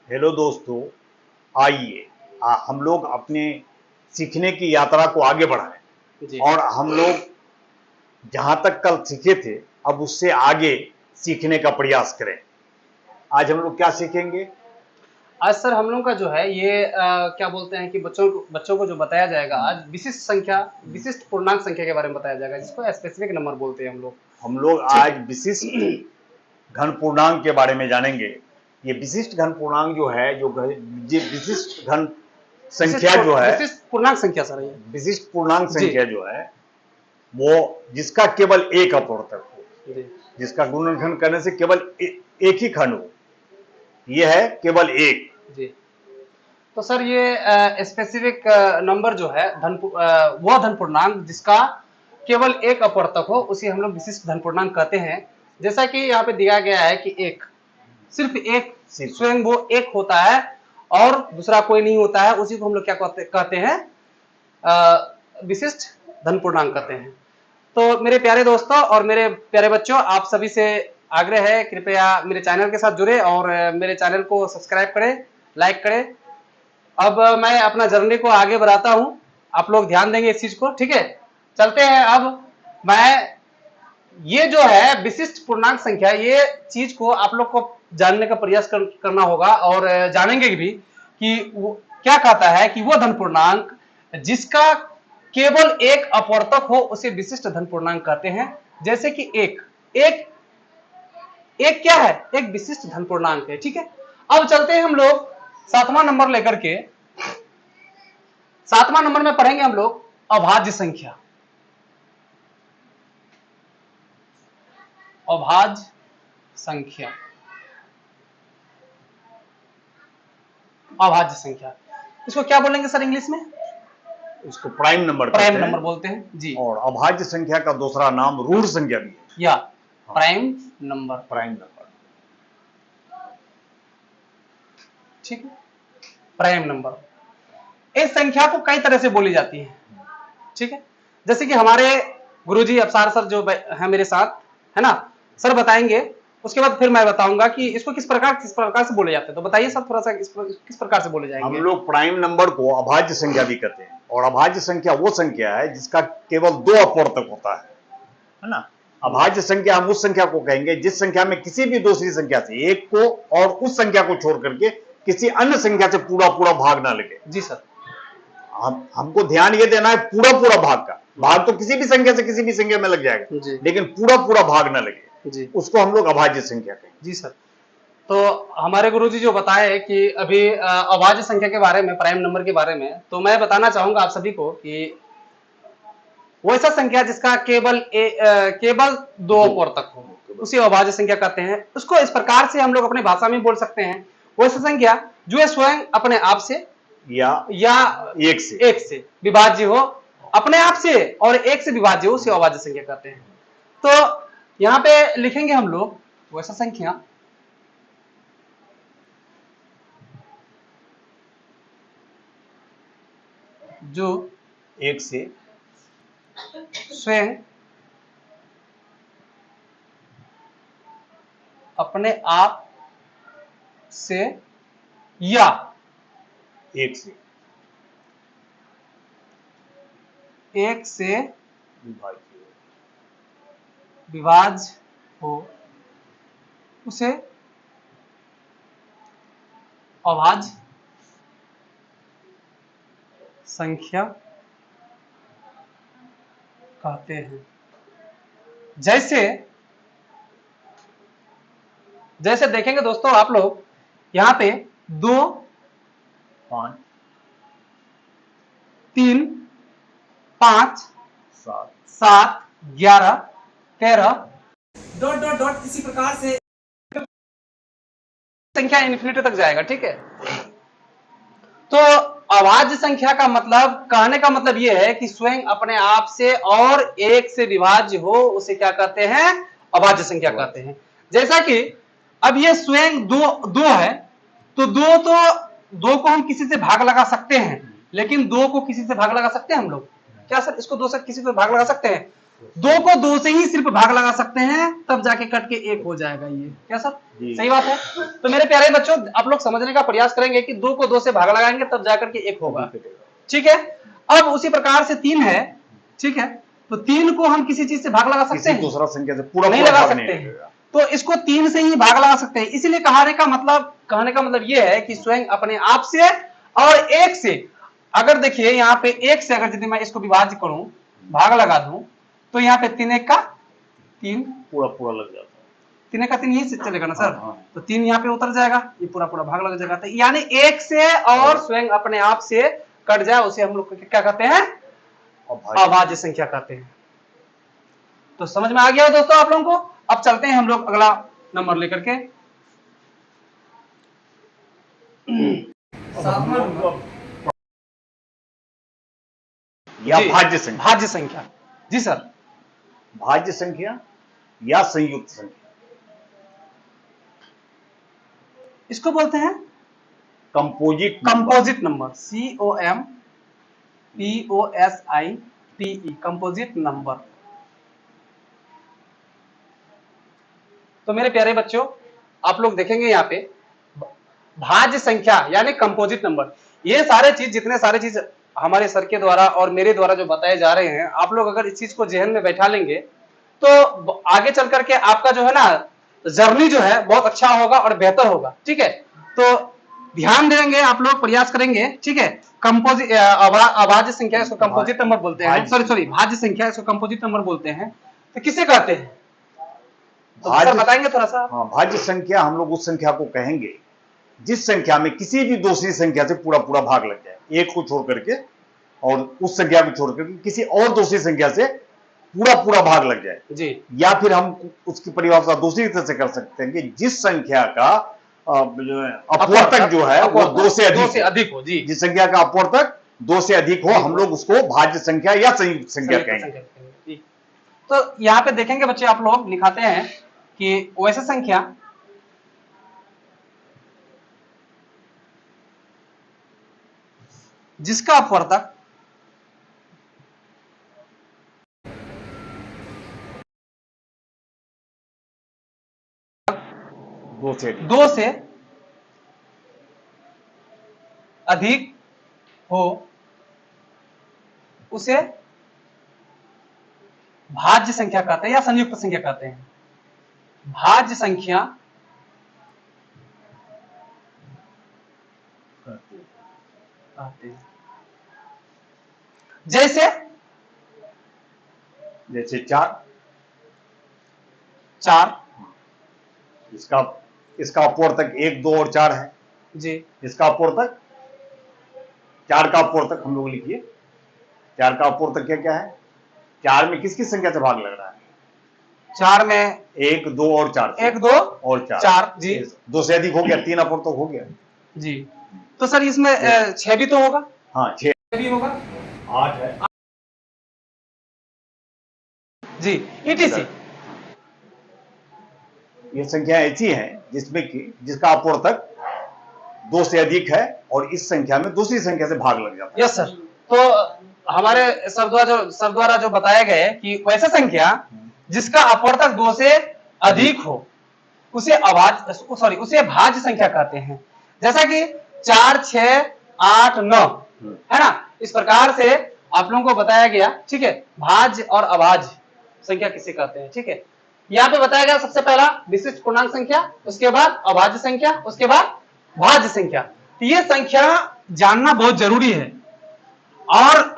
Hello दोस्तों, आइए हम लोग अपने सीखने की यात्रा को आगे बढ़ाएं जी। और हम लोग जहां तक कल सीखे थे अब उससे आगे सीखने का प्रयास करें। आज हम लोग क्या सीखेंगे? आज सर हम लोग का जो है ये क्या बोलते हैं कि बच्चों को जो बताया जाएगा आज विशिष्ट पूर्णांक संख्या के बारे में बताया जाएगा, जिसको स्पेसिफिक नंबर बोलते हैं हम लोग। हम लोग ठीक आज है। विशिष्ट घन पूर्णांक के बारे में जानेंगे। ये विशिष्ट घन पूर्णांक जो है, ये विशिष्ट घन संख्या जो है, विशिष्ट पूर्णांक संख्या सर ये। विशिष्ट पूर्णांक जी। संख्या जो है वो जिसका केवल एक अपवर्तक हो, जी। जिसका गुणनखंड करने से केवल एक ही खंड हो, यह है केवल एक। जी। तो सर ये स्पेसिफिक नंबर जो है वह धन पूर्णांक जिसका केवल एक अपवर्तक हो उसे हम लोग विशिष्ट धन पूर्णांक कहते हैं। जैसा कि यहाँ पे दिया गया है कि एक, सिर्फ एक, स्वयं वो एक होता है और दूसरा कोई नहीं होता है, उसी को हम लोग क्या कहते हैं, विशिष्ट धन पूर्णांक कहते हैं। तो मेरे प्यारे दोस्तों और मेरे प्यारे बच्चों, आप सभी से आग्रह है कृपया मेरे चैनल के साथ जुड़े और मेरे चैनल को सब्सक्राइब करें, लाइक करें। अब मैं अपना जर्नी को आगे बढ़ाता हूं, आप लोग ध्यान देंगे इस चीज को। ठीक है, चलते हैं। अब मैं ये जो है विशिष्ट पूर्णांक संख्या, ये चीज को आप लोग को जानने का प्रयास करना होगा और जानेंगे भी कि वो क्या कहता है कि वो धन पूर्णांक जिसका केवल एक अपवर्तक हो उसे विशिष्ट धन पूर्णांक कहते हैं। जैसे कि एक एक एक क्या है, एक विशिष्ट धन पूर्णांक है। ठीक है, अब चलते हैं हम लोग सातवां नंबर लेकर के। सातवां नंबर में पढ़ेंगे हम लोग अभाज्य संख्या। अभाज्य संख्या, अभाज्य संख्या, इसको क्या बोलेंगे सर इंग्लिश में? इसको प्राइम नंबर प्राइम कहते नंबर हैं बोलते हैं जी। और अभाज्य संख्या का दूसरा नाम रूढ़ संख्या भी है। या प्राइम नंबर। Prime number. ठीक है, प्राइम नंबर। इस संख्या को कई तरह से बोली जाती है। ठीक है, जैसे कि हमारे गुरुजी अफसार सर जो है मेरे साथ, है ना, सर बताएंगे। उसके बाद फिर मैं बताऊंगा कि इसको किस प्रकार से बोले जाते हैं। तो बताइए सर थोड़ा सा किस प्रकार से बोले हम जाएंगे। लोग प्राइम नंबर को अभाज्य संख्या भी कहते हैं और अभाज्य संख्या वो संख्या है जिसका केवल दो अपवर्तक होता है ना। अभाज्य संख्या हम उस संख्या को कहेंगे जिस संख्या में किसी भी दूसरी संख्या से एक को और उस संख्या को छोड़ करके किसी अन्य संख्या से पूरा पूरा भाग ना लगे। जी सर। हमको ध्यान ये देना है पूरा पूरा भाग का। भाग तो किसी भी संख्या से किसी भी संख्या में लग जाएगा, लेकिन पूरा पूरा भाग ना लगे जी, उसको हम लोग अभाज्य संख्या कहेंगे। जी सर। तो हमारे गुरुजी जो बताए कि अभी अभाज्य संख्या के बारे में, प्राइम नंबर के बारे में, तो मैं बताना चाहूंगा आप सभी को कि वैसा संख्या जिसका केवल दो अपवर्तक हो उसे अभाज्य संख्या कहते हैं। उसको इस प्रकार से हम लोग अपनी भाषा में बोल सकते हैं, वैसा संख्या जो है स्वयं अपने आप से या एक से विभाज्य हो, अपने आप से और एक से विभाज्य हो, उसे अभाज्य संख्या कहते हैं। तो यहाँ पे लिखेंगे हम लोग वैसा संख्या जो एक से स्वयं अपने आप से या एक से विभाज्य हो उसे अभाज्य संख्या कहते हैं। जैसे देखेंगे दोस्तों आप लोग, यहाँ पे 2, 5, 3, 5, 7, 7, 11, 13 डॉट डॉट डॉट इसी प्रकार से संख्या इन्फिनिटी तक जाएगा। ठीक है, तो अभाज्य संख्या का मतलब, कहने का मतलब यह है कि स्वयं अपने आप से और एक से विभाज्य हो उसे क्या कहते हैं, अभाज्य संख्या कहते हैं। जैसा कि अब ये स्वयं दो है, तो दो को हम किसी से भाग लगा सकते हैं, लेकिन दो को किसी से भाग लगा सकते हैं हम लोग क्या सर? इसको दो से किसी से भाग लगा सकते हैं? दो को दो से ही सिर्फ भाग लगा सकते हैं, तब जाके कट के एक हो जाएगा। ये क्या सर सही बात है? तो मेरे प्यारे बच्चों, आप लोग समझने का प्रयास करेंगे कि दो को दो से भाग लगाएंगे तब जाकर के एक होगा। ठीक है, अब उसी प्रकार से तीन है। ठीक है, तो तीन को हम किसी चीज से भाग लगा सकते हैं? दूसरा संख्या से पूरा नहीं लगा सकते हैं, तो इसको तीन से ही भाग लगा सकते हैं। इसीलिए कहने का मतलब ये है कि स्वयं अपने आप से और एक से, अगर देखिए यहाँ पे एक से अगर यदि मैं इसको विभाज्य करूं, भाग लगा दूं, तो यहाँ पे तीन एक का तीन, पूरा पूरा लग जाता है। तीन एक का तीन यही से चलेगा ना सर? हाँ। तो तीन यहाँ पे उतर जाएगा, ये पूरा पूरा भाग लग जाएगा। तो यानी एक से और स्वयं अपने आप से कट जाए, उसे हम लोग क्या कहते हैं? अभाज्य संख्या कहते हैं। तो समझ में आ गया है दोस्तों आप लोगों को? अब चलते हैं हम लोग अगला नंबर लेकर के। या भाज्य संख्या। भाज्य संख्या, जी सर। भाज्य संख्या या संयुक्त संख्या, इसको बोलते हैं composite number. COMPOSITE, composite number. तो मेरे प्यारे बच्चों, आप लोग देखेंगे यहाँ पे भाज्य संख्या यानी कंपोजिट नंबर। ये सारे चीज, जितने सारे चीज हमारे सर के द्वारा और मेरे द्वारा जो बताए जा रहे हैं, आप लोग अगर इस चीज को जहन में बैठा लेंगे तो आगे चल करके आपका जो है ना जर्नी जो है बहुत अच्छा होगा और बेहतर होगा। ठीक है, तो ध्यान देंगे आप लोग, प्रयास करेंगे। ठीक है, कंपोजिट अभाज्य संख्या इसको कंपोजिट नंबर बोलते हैं। सॉरी, भाज्य संख्या इसको कंपोजिट नंबर बोलते हैं। तो किसे कहते हैं, तो सर बताएंगे थोड़ा सा? हाँ, भाज्य संख्या हम लोग उस संख्या को कहेंगे जिस संख्या में किसी भी दूसरी संख्या से पूरा पूरा भाग लग जाए, एक को छोड़ करके और उस संख्या को छोड़ करके किसी और दूसरी संख्या से पूरा पूरा भाग लग जाए जी। या फिर हम उसकी परिभाषा दूसरी तरह से कर सकते हैं कि जिस संख्या का अपवर्तक जो है वो दो से अधिक हो। जी, जिस संख्या का अपवर्तक दो से अधिक हो, हम लोग उसको भाज्य संख्या या संयुक्त संख्या कहेंगे। तो यहाँ पे देखेंगे बच्चे, आप लोग लिखाते हैं कि वैसे संख्या जिसका अपवर्तक दो से अधिक हो, उसे भाज्य संख्या कहते हैं या संयुक्त संख्या कहते हैं। भाज्य संख्या कहते हैं। जैसे चार, इसका अपवर्तक एक, दो और चार है जी। इसका अपवर्तक चार का अपवर्तक हम लोग लिखिए। चार का अपवर्तक क्या क्या है? चार में किस किस संख्या से भाग लग रहा है? चार में एक, दो और चार। एक, दो और चार, जी। दो से अधिक हो गया, तीन अपवर्तक हो गया जी। तो सर इसमें 6 भी तो होगा? हाँ, 6 भी होगा, 8 है जी। ETC ये संख्या ऐसी है जिसमें कि जिसका अपवर्तक दो से अधिक है और इस संख्या में दूसरी संख्या से भाग लग जाता है। Yes sir. तो हमारे सर द्वारा जो बताया गया है कि वैसे संख्या जिसका अपवर्तक दो से अधिक हो, उसे उसे भाज्य संख्या कहते हैं। जैसा कि 4, 6, 8, 9 है ना, इस प्रकार से आप लोगों को बताया गया। ठीक है, भाज्य और अभाज्य संख्या किसे कहते हैं। ठीक है, यहाँ पे बताया गया सबसे पहला विशिष्ट पूर्णांक संख्या, उसके बाद अभाज्य संख्या, उसके बाद भाज्य संख्या। तो ये संख्या जानना बहुत जरूरी है और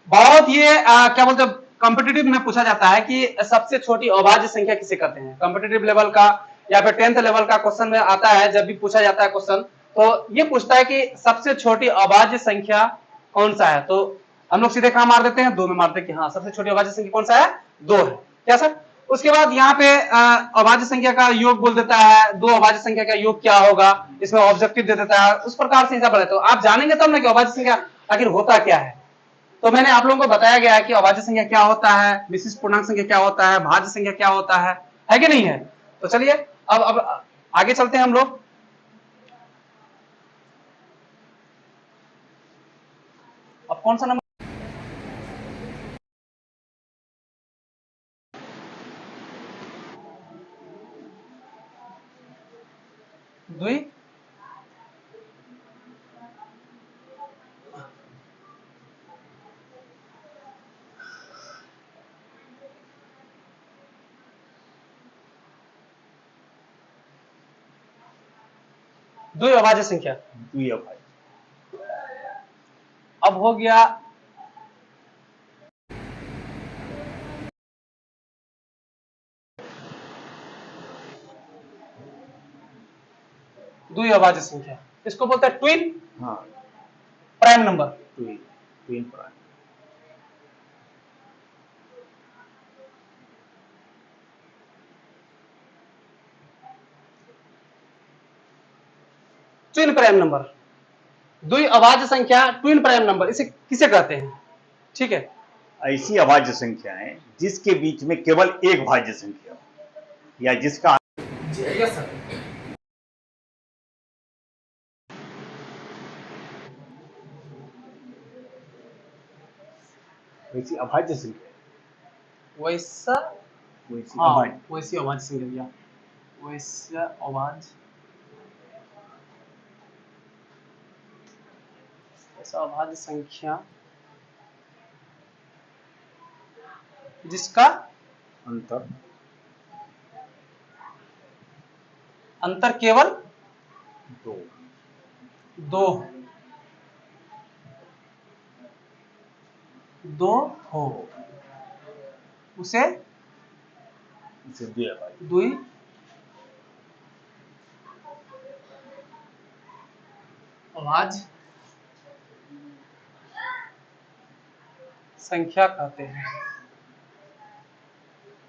बहुत ये क्या बोलते हैं, कॉम्पिटिटिव में पूछा जाता है कि सबसे छोटी अभाज्य संख्या किसे कहते हैं। कॉम्पिटिटिव लेवल का या फिर 10th लेवल का क्वेश्चन में आता है, जब भी पूछा जाता है क्वेश्चन, तो ये पूछता है कि सबसे छोटी अभाज्य संख्या कौन सा है। तो हम लोग सीधे कहां मार देते हैं? दो में मारते हैं कि हाँ, सबसे छोटी अभाज्य संख्या कौन सा है? दो है। क्या सर? उसके बाद यहाँ पे अभाज्य संख्या का योग बोल देता है, दो अभाज्य संख्या का योग क्या होगा, इसमें ऑब्जेक्टिव दे देता है। उस प्रकार से हिसाब तो आप जानेंगे तब ना कि अभाज्य संख्या आखिर होता क्या है। तो मैंने आप लोगों को बताया गया है कि अभाज्य संख्या क्या होता है, विशिष्ट पूर्णांक संख्या क्या होता है, भाज्य संख्या क्या होता है कि नहीं है? तो चलिए अब आगे चलते हैं हम लोग। अब कौन सा नंबर द्वि द्वि अभाज्य संख्या। द्विअभाज्य। अब हो गया द्वि अभाज्य संख्या, इसको बोलते हैं ट्विन हाँ, prime number. Twin prime. Twin prime number, द्वि अभाज्य संख्या ट्विन प्राइम नंबर, इसे किसे कहते हैं? ठीक है, ऐसी अभाज्य संख्याएं जिसके बीच में केवल एक भाज्य संख्या हो या जिसका यस सर। वैसी अभाज्य संख्या, वैसा वैसी हाँ अभाज्य। वैसी अभाज्य संख्या भैया, वैसा अभाज्य, वैसा अभाज्य संख्या जिसका अंतर अंतर केवल दो। दो हो, उसे इसे द्विअभाज्य। द्वि अभाज्य संख्या कहते हैं।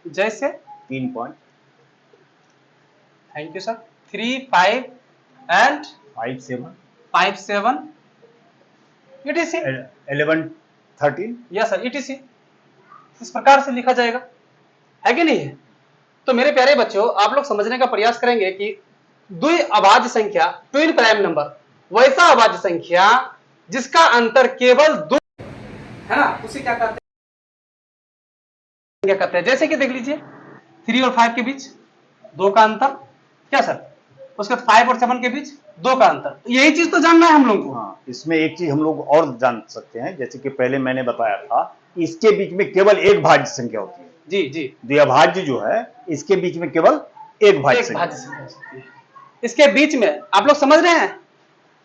जैसे 3 point thank you sir, 3, 5 and 5 7 5 7 etc। 11 13। Yes sir, etc इस प्रकार से लिखा जाएगा, है कि नहीं है? तो मेरे प्यारे बच्चों, आप लोग समझने का प्रयास करेंगे कि द्वि अभाज्य संख्या ट्विन प्राइम नंबर वैसा अभाज्य संख्या जिसका अंतर केवल दो है ना, उसे क्या कहते हैं? जैसे कि देख लीजिए 3 और 5 के बीच 2 का अंतर, क्या सर? उसके बाद 5 और 7 के बीच 2 का अंतर, यही चीज तो जानना है हम लोग को। हाँ, इसमें एक चीज हम लोग और जान सकते हैं, जैसे कि पहले मैंने बताया था, इसके बीच में केवल एक भाज्य संख्या होती है। जी जी, द्विअभाज्य जो है इसके बीच में केवल एक भाज्य एक संख्या। भाज्य संख्या हो सकती है। इसके बीच में आप लोग समझ रहे हैं,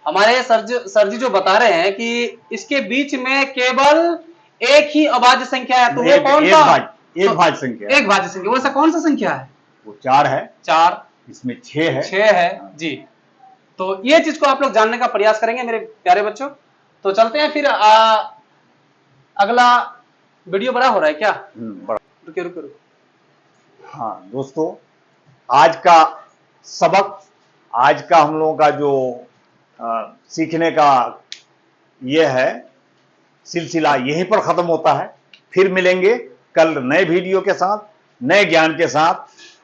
हमारे सर जी जो बता रहे हैं कि इसके बीच में केवल एक ही अभाज्य संख्या है, तो वो कौन सा? एक भाज्य संख्या है। एक भाज्य संख्या, वैसा कौन सा संख्या है? वो 4 है। 4, इसमें 6 है। 6 है जी। तो ये चीज को आप लोग जानने का प्रयास करेंगे मेरे प्यारे बच्चों। तो चलते हैं फिर, अगला वीडियो बड़ा हो रहा है क्या? बड़ा। रुके रुके रुके। हाँ दोस्तों, आज का सबक, आज का हम लोगों का जो सीखने का ये है सिलसिला, यहीं पर खत्म होता है। फिर मिलेंगे कल नए वीडियो के साथ, नए ज्ञान के साथ।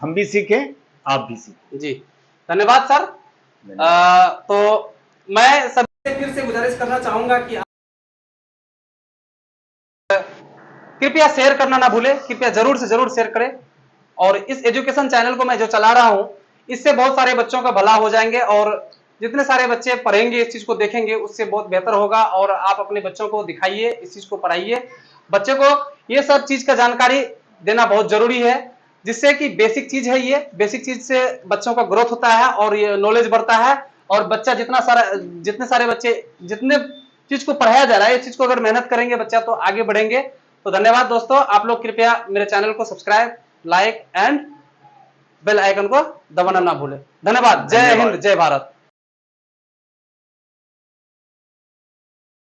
हम भी सीखें, आप भी सीखें। जी, धन्यवाद सर। तो मैं सभी से फिर से गुजारिश करना चाहूंगा कि कृपया शेयर करना ना भूलें, कृपया जरूर से जरूर शेयर करें। और इस एजुकेशन चैनल को मैं जो चला रहा हूं, इससे बहुत सारे बच्चों का भला हो जाएंगे, और जितने सारे बच्चे पढ़ेंगे, इस चीज को देखेंगे, उससे बहुत बेहतर होगा। और आप अपने बच्चों को दिखाइए, इस चीज को पढ़ाइए। बच्चे को ये सब चीज का जानकारी देना बहुत जरूरी है, जिससे कि बेसिक चीज है, ये बेसिक चीज से बच्चों का ग्रोथ होता है और ये नॉलेज बढ़ता है। और बच्चा जितने सारे बच्चे जितने चीज को पढ़ाया जा रहा है, इस चीज को अगर मेहनत करेंगे बच्चा, तो आगे बढ़ेंगे। तो धन्यवाद दोस्तों, आप लोग कृपया मेरे चैनल को subscribe, like and bell icon को दबाना ना भूलें। धन्यवाद। जय हिंद, जय भारत।